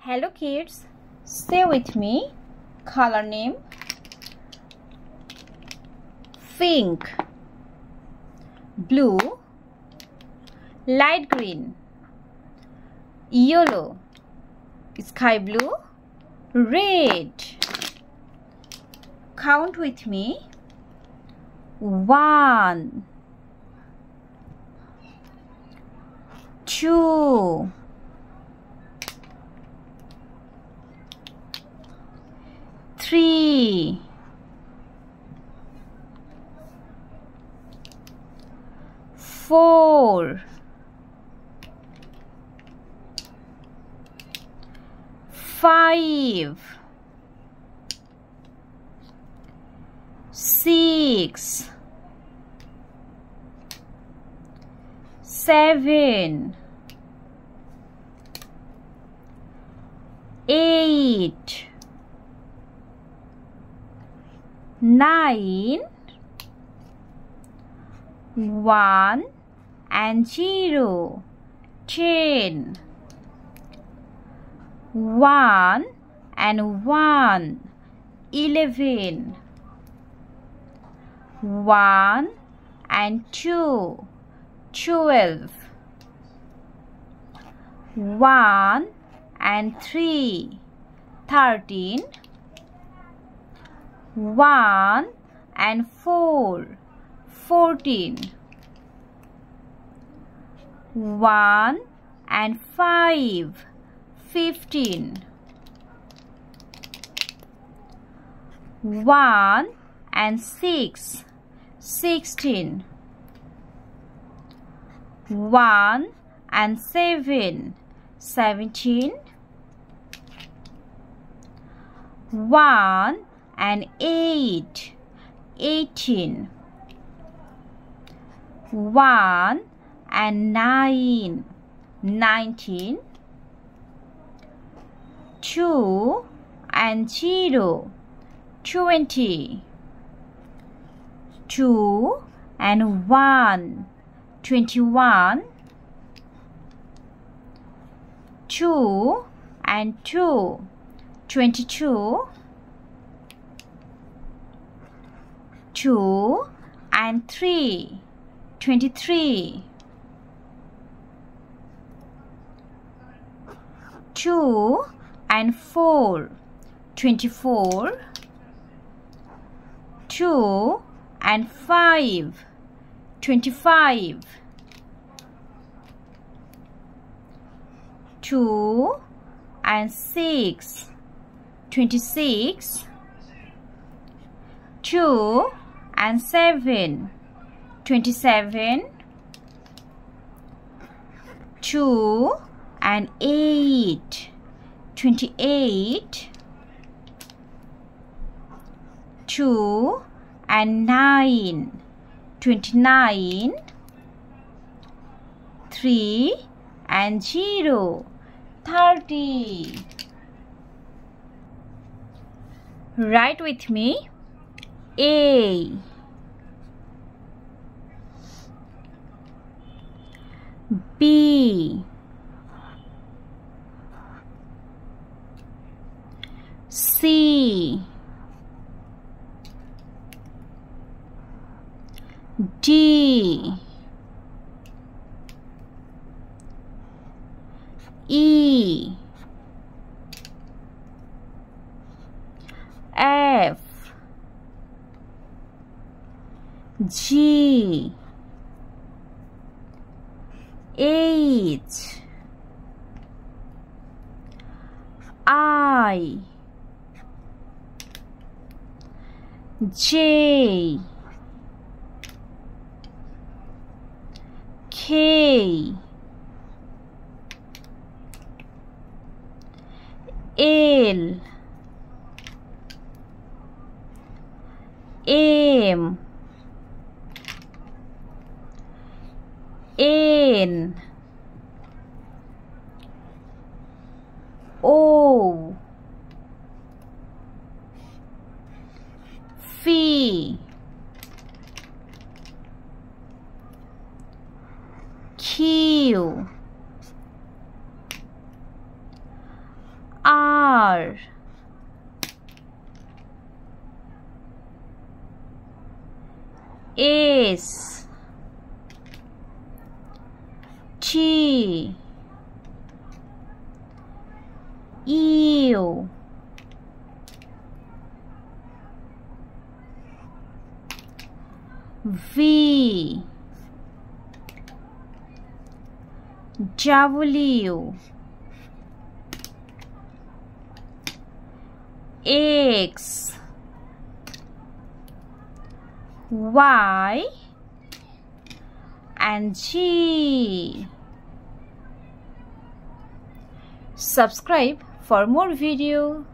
Hello kids, say with me. Color name: pink, blue, light green, yellow, sky blue, red. Count with me. 1, 2, 3, 4, 5, 6, 7, 8, 9, 1 and 0, 10, 1 and 1, 11, 1 and 2, 12, 1 and 3, 13, 1 and 4, 14, 1 and 5, 15, 1 and 6, 16, 1 and 7, 17, 1 and 8, 18, 1 and 9, 19, 2 and 0, 20, 2 and 1, 21, 2 and 2, 22, 2 and 3, 23, 2 and 4, 24, 2 and 5, 25, 2 and 6, 26, 2 and 7, 27, 2 and 8, 28, 2 and 9, 29, 3 and 0, 30. Write with me. A, B, C, D, E, F, G, H, I, J, K, L, M, N, O, P, Q, R. S. T. U. V. W. X. Y and Z. Subscribe for more video.